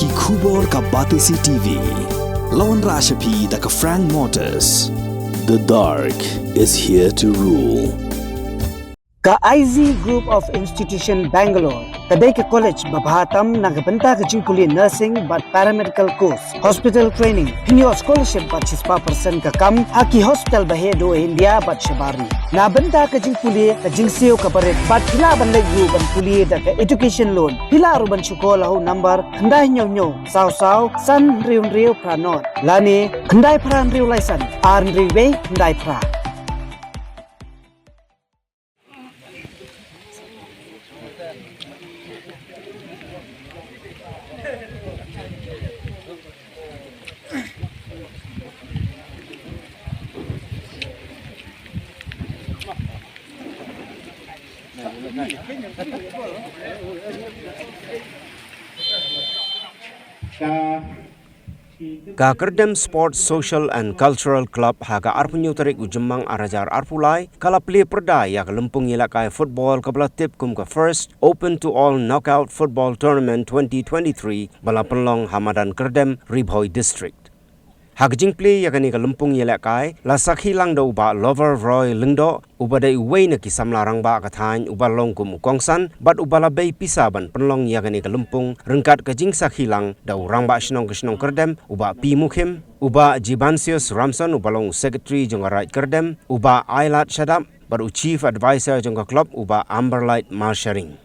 Ki khubor ka Batisi TV. Lawan Rashapi da ka Frank Motors. The dark is here to rule. Ka IZ Group of Institution Bangalore, kadai ke college babahatam nagabenta ke jingkuli nursing but paramedical course, hospital training, pinyo scholarship but 6% ka kam, haki hospital bahedo India but shabari. Na benta ke jingkuli ke jingsio ka baret but pila ban legu ban kuli da ke education loan, pila ru ban sekolah ho number, kendai nyo saw san riu pranot, lani kendai pran riu laisan, ar riu be kendai pra. Kyrdem Sports Social and Cultural Club haga arpunyo tarik ujemang arajar arpulai kala Plie Pyrda ya lempung ilakai football kabla tip kum ka first open to all knockout football tournament 2023 bala penlong Hamadan Kyrdem Ribhoi district. Hagjing Plie ya kani ka lempung ilakai la sakhi lang do ba lover roy lengdo ubadai uwei na kisamlarang ba kathain ubalong kum kongsan bat ubala bei pisaban penlong ya kani ka lempung rengkat ka jing sakhi lang da urang ba shnong Kyrdem uba pi mukhim uba Jibansius Ramson ubalong secretary jongarai Kyrdem uba Ailat Shadam baru chief advisor jongka club uba Amberlight Marsharing.